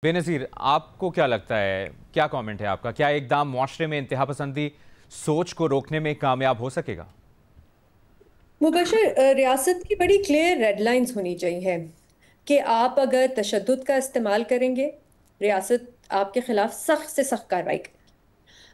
बेनज़ीर, आपको क्या लगता है, क्या कमेंट है आपका? क्या इक़दाम मुआशरे में इंतहा पसंदी सोच को रोकने में कामयाब हो सकेगा? मुबशर, रियासत की बड़ी क्लियर रेड लाइंस होनी चाहिए कि आप अगर तशद्दुद का इस्तेमाल करेंगे, रियासत आपके खिलाफ सख्त से सख्त कार्रवाई करेगी।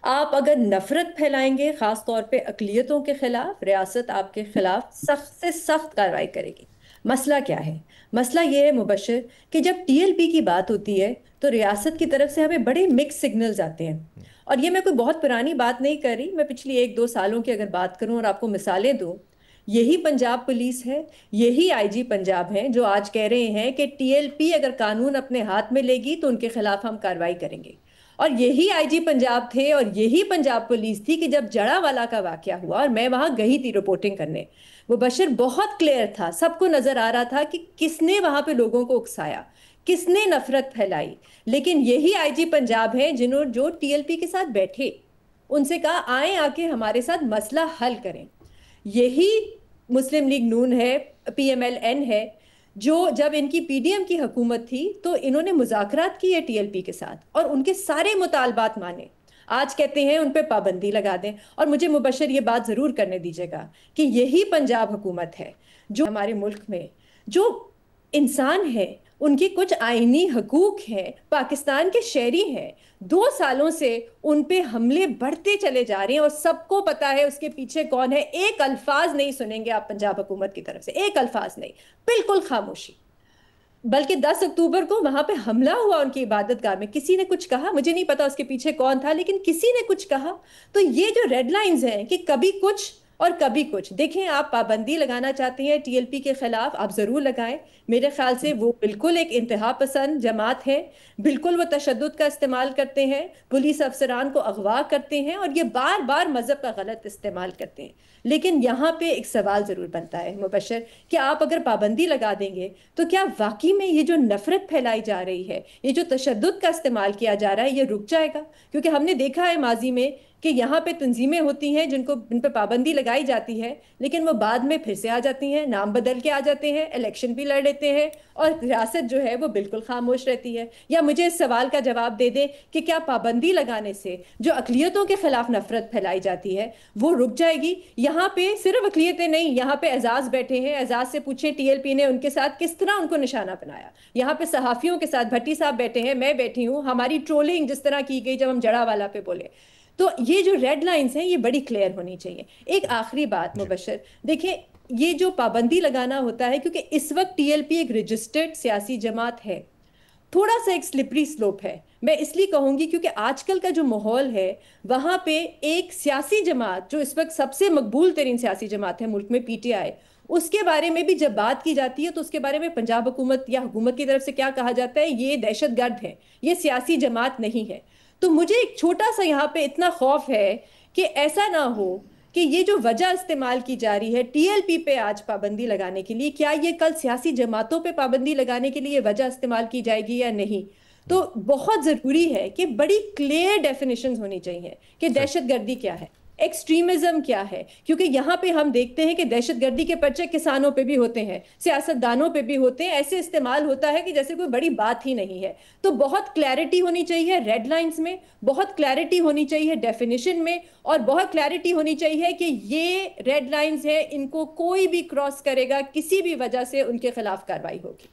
आप अगर नफरत फैलाएंगे, खास तौर पे अकलियतों के खिलाफ, रियासत आपके खिलाफ सख्त से सख्त कार्रवाई करेगी। मसला क्या है? मसला ये है मुबशर कि जब टीएलपी की बात होती है तो रियासत की तरफ से हमें बड़े मिक्स सिग्नल्स आते हैं। और ये मैं कोई बहुत पुरानी बात नहीं कर रही, मैं पिछली 1-2 सालों की अगर बात करूं और आपको मिसालें दूं, यही पंजाब पुलिस है, यही आईजी पंजाब हैं जो आज कह रहे हैं कि टीएलपी अगर कानून अपने हाथ में लेगी तो उनके खिलाफ हम कार्रवाई करेंगे। और यही आईजी पंजाब थे और यही पंजाब पुलिस थी कि जब जड़ावाला का वाकया हुआ और मैं वहां गई थी रिपोर्टिंग करने, वो बशर बहुत क्लियर था, सबको नजर आ रहा था कि किसने वहां पे लोगों को उकसाया, किसने नफरत फैलाई। लेकिन यही आईजी पंजाब है जिन्होंने जो टीएलपी के साथ बैठे, उनसे कहा आए आके हमारे साथ मसला हल करें। यही मुस्लिम लीग नून है, पीएमएल-एन है, जो जब इनकी पीडीएम की हुकूमत थी तो इन्होंने मुज़ाकरात किए टीएलपी के साथ और उनके सारे मुतालबात माने। आज कहते हैं उन पे पाबंदी लगा दें। और मुझे मुबशर ये बात ज़रूर करने दीजिएगा कि यही पंजाब हुकूमत है जो हमारे मुल्क में जो इंसान है, उनकी कुछ आईनी हकूक हैं, पाकिस्तान के शहरी हैं, 2 सालों से उन पे हमले बढ़ते चले जा रहे हैं और सबको पता है उसके पीछे कौन है। एक अल्फाज नहीं सुनेंगे आप पंजाब हुकूमत की तरफ से, एक अल्फाज नहीं, बिल्कुल खामोशी। बल्कि 10 अक्टूबर को वहां पे हमला हुआ उनकी इबादतगाह में, किसी ने कुछ कहा, मुझे नहीं पता उसके पीछे कौन था, लेकिन किसी ने कुछ कहा। तो ये जो रेड लाइंस हैं कि कभी कुछ और कभी कुछ, देखें आप पाबंदी लगाना चाहते हैं टीएलपी के खिलाफ, आप जरूर लगाएं। मेरे ख्याल से वो बिल्कुल एक इंतहा पसंद जमात है, बिल्कुल वो तशद्दुद का इस्तेमाल करते हैं, पुलिस अफसरान को अगवा करते हैं और ये बार बार मजहब का गलत इस्तेमाल करते हैं। लेकिन यहाँ पे एक सवाल जरूर बनता है मुबशर कि आप अगर पाबंदी लगा देंगे तो क्या वाकई में ये जो नफरत फैलाई जा रही है, ये जो तशद्दुद का इस्तेमाल किया जा रहा है, ये रुक जाएगा? क्योंकि हमने देखा है माजी में कि यहाँ पे तंजीमें होती हैं जिन पे पाबंदी लगाई जाती है, लेकिन वो बाद में फिर से आ जाती हैं, नाम बदल के आ जाते हैं, इलेक्शन भी लड़ लेते हैं और रियासत जो है वो बिल्कुल खामोश रहती है। या मुझे इस सवाल का जवाब दे दें कि क्या पाबंदी लगाने से जो अकलियतों के खिलाफ नफरत फैलाई जाती है वो रुक जाएगी? यहाँ पे सिर्फ अकलियतें नहीं, यहाँ पे एजाज बैठे हैं, एजाज से पूछे टीएलपी ने उनके साथ किस तरह उनको निशाना बनाया। यहाँ पे सहाफियों के साथ भट्टी साहब बैठे हैं, मैं बैठी हूँ, हमारी ट्रोलिंग जिस तरह की गई जब हम जड़ावाला पे बोले। तो ये जो रेड लाइंस हैं ये बड़ी क्लियर होनी चाहिए। एक आखिरी बात मुबशर, देखें ये जो पाबंदी लगाना होता है, क्योंकि इस वक्त टीएलपी एक रजिस्टर्ड सियासी जमात है, थोड़ा सा एक स्लिपरी स्लोप है। मैं इसलिए कहूंगी क्योंकि आजकल का जो माहौल है वहां पे एक सियासी जमात जो इस वक्त सबसे मकबूल तरीन सियासी जमात है मुल्क में, पीटीआई, उसके बारे में भी जब बात की जाती है तो उसके बारे में पंजाब हुकूमत या हुकूमत की तरफ से क्या कहा जाता है, ये दहशतगर्द है, ये सियासी जमात नहीं है। तो मुझे एक छोटा सा यहाँ पे इतना खौफ है कि ऐसा ना हो कि ये जो वजह इस्तेमाल की जा रही है टीएलपी पे आज पाबंदी लगाने के लिए, क्या ये कल सियासी जमातों पे पाबंदी लगाने के लिए वजह इस्तेमाल की जाएगी या नहीं? तो बहुत जरूरी है कि बड़ी क्लियर डेफिनेशंस होनी चाहिए कि दहशतगर्दी क्या है, एक्सट्रीमिज्म क्या है। क्योंकि यहाँ पे हम देखते हैं कि दहशतगर्दी के पर्चे किसानों पे भी होते हैं, सियासतदानों पे भी होते हैं, ऐसे इस्तेमाल होता है कि जैसे कोई बड़ी बात ही नहीं है। तो बहुत क्लैरिटी होनी चाहिए रेड लाइंस में, बहुत क्लैरिटी होनी चाहिए डेफिनेशन में, और बहुत क्लैरिटी होनी चाहिए कि ये रेड लाइंस है, इनको कोई भी क्रॉस करेगा किसी भी वजह से उनके खिलाफ कार्रवाई होगी।